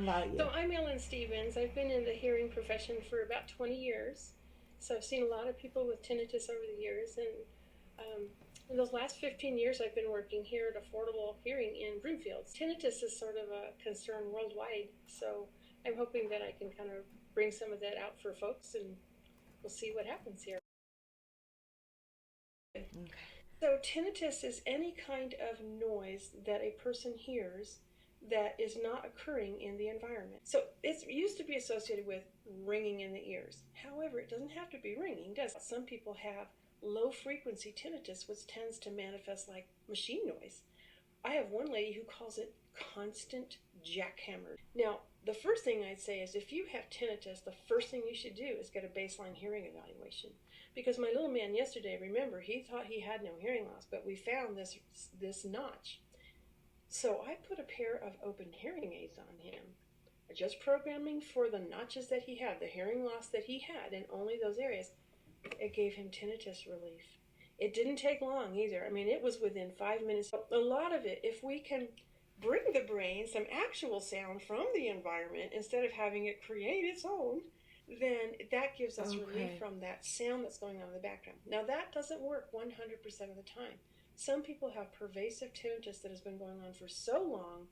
about you? So I'm Ellen Stevens. I've been in the hearing profession for about 20 years. So I've seen a lot of people with tinnitus over the years. And in those last 15 years, I've been working here at Affordable Hearing in Broomfield. Tinnitus is sort of a concern worldwide. So I'm hoping that I can kind of bring some of that out for folks, and we'll see what happens here. Okay. So tinnitus is any kind of noise that a person hears that is not occurring in the environment. So it's used to be associated with ringing in the ears. However, it doesn't have to be ringing, does it? Some people have low frequency tinnitus, which tends to manifest like machine noise. I have one lady who calls it constant jackhammer. Now, the first thing I'd say is if you have tinnitus, the first thing you should do is get a baseline hearing evaluation. Because my little man yesterday, remember, he thought he had no hearing loss, but we found this notch. So I put a pair of open hearing aids on him, just programming for the notches that he had, the hearing loss that he had in only those areas. It gave him tinnitus relief. It didn't take long either. I mean, it was within 5 minutes. A lot of it, if we can bring the brain some actual sound from the environment instead of having it create its own, then that gives us relief from that sound that's going on in the background. Now, that doesn't work 100% of the time. Some people have pervasive tinnitus that has been going on for so long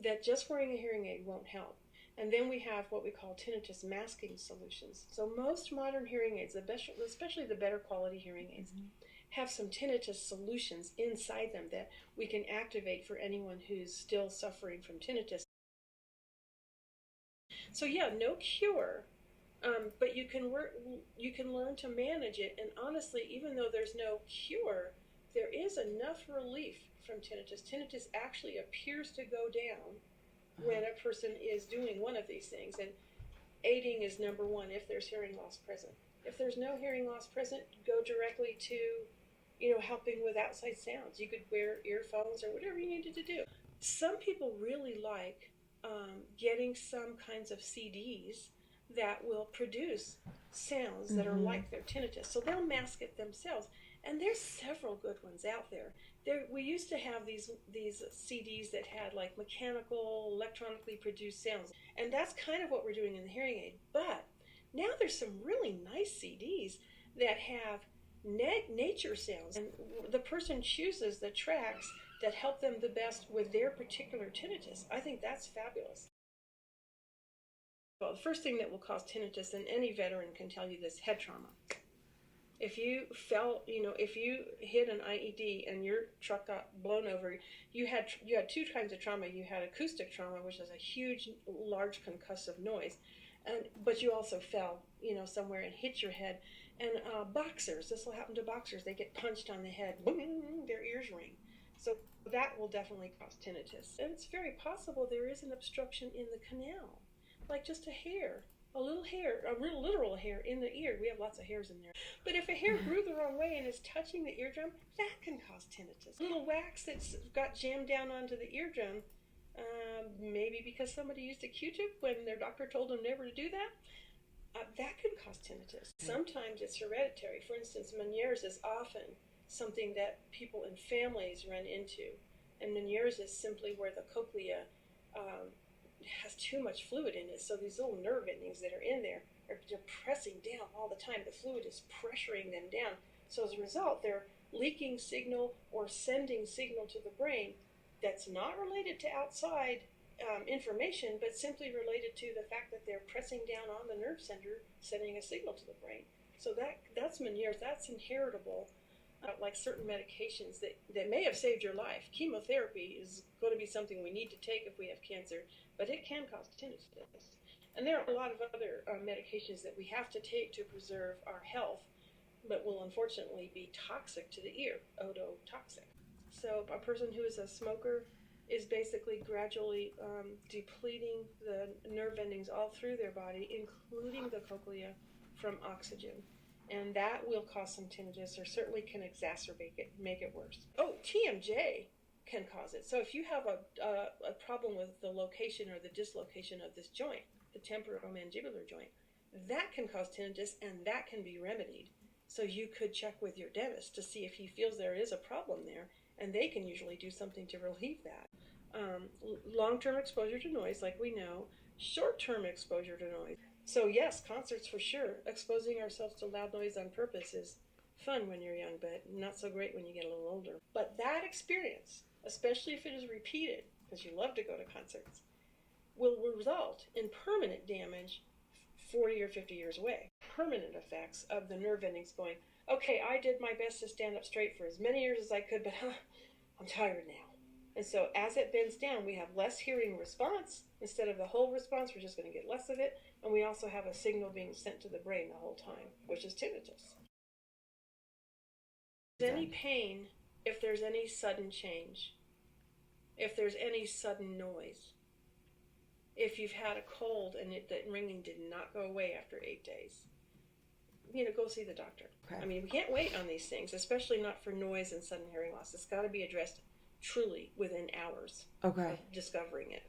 that just wearing a hearing aid won't help. And then we have what we call tinnitus masking solutions. So most modern hearing aids, especially the better quality hearing aids, have some tinnitus solutions inside them that we can activate for anyone who's still suffering from tinnitus. So yeah, no cure, but you can learn to manage it. And honestly, even though there's no cure, there is enough relief from tinnitus. Tinnitus actually appears to go down when a person is doing one of these things. And aiding is number one if there's hearing loss present. If there's no hearing loss present, go directly to, helping with outside sounds. You could wear earphones or whatever you needed to do. Some people really like getting some kinds of CDs that will produce sounds that are like their tinnitus. So they'll mask it themselves. And there's several good ones out there. We used to have these CDs that had like mechanical, electronically produced sounds. And that's kind of what we're doing in the hearing aid. But now there's some really nice CDs that have nature sounds. And the person chooses the tracks that help them the best with their particular tinnitus. I think that's fabulous. Well, the first thing that will cause tinnitus, and any veteran can tell you this, head trauma. If you if you hit an IED and your truck got blown over, you had two kinds of trauma. You had acoustic trauma, which is a huge, large concussive noise, but you also fell, somewhere and hit your head. And boxers, this will happen to boxers. They get punched on the head, boom, their ears ring. So that will definitely cause tinnitus. And it's very possible there is an obstruction in the canal, like just a hair. A little hair, a real literal hair in the ear. We have lots of hairs in there. But if a hair grew the wrong way and is touching the eardrum, that can cause tinnitus. A little wax that's got jammed down onto the eardrum, maybe because somebody used a Q-tip when their doctor told them never to do that, that can cause tinnitus. Sometimes it's hereditary. For instance, Meniere's is often something that people in families run into. And Meniere's is simply where the cochlea has too much fluid in it, so these little nerve endings that are in there are pressing down all the time. The fluid is pressuring them down. So as a result, they're leaking signal or sending signal to the brain that's not related to outside information, but simply related to the fact that they're pressing down on the nerve center, sending a signal to the brain. So that's Meniere's. That's inheritable. Like certain medications that may have saved your life. Chemotherapy is going to be something we need to take if we have cancer, but it can cause tinnitus. And there are a lot of other medications that we have to take to preserve our health, but will unfortunately be toxic to the ear, ototoxic. So a person who is a smoker is basically gradually depleting the nerve endings all through their body, including the cochlea, from oxygen. And that will cause some tinnitus, or certainly can exacerbate it, make it worse. Oh, TMJ can cause it. So if you have a problem with the location or the dislocation of this joint, the temporomandibular joint, that can cause tinnitus, and that can be remedied. So you could check with your dentist to see if he feels there is a problem there, and they can usually do something to relieve that. Long-term exposure to noise, like we know, short-term exposure to noise. So yes, concerts for sure. Exposing ourselves to loud noise on purpose is fun when you're young, but not so great when you get a little older. But that experience, especially if it is repeated, because you love to go to concerts, will result in permanent damage 40 or 50 years away. Permanent effects of the nerve endings going, okay, I did my best to stand up straight for as many years as I could, but I'm tired now. And so as it bends down, we have less hearing response. Instead of the whole response, we're just going to get less of it. And we also have a signal being sent to the brain the whole time, which is tinnitus. Any pain if there's any sudden change, if there's any sudden noise, if you've had a cold and that ringing did not go away after 8 days, go see the doctor. Okay. I mean, we can't wait on these things, especially not for noise and sudden hearing loss. It's got to be addressed truly within hours of discovering it.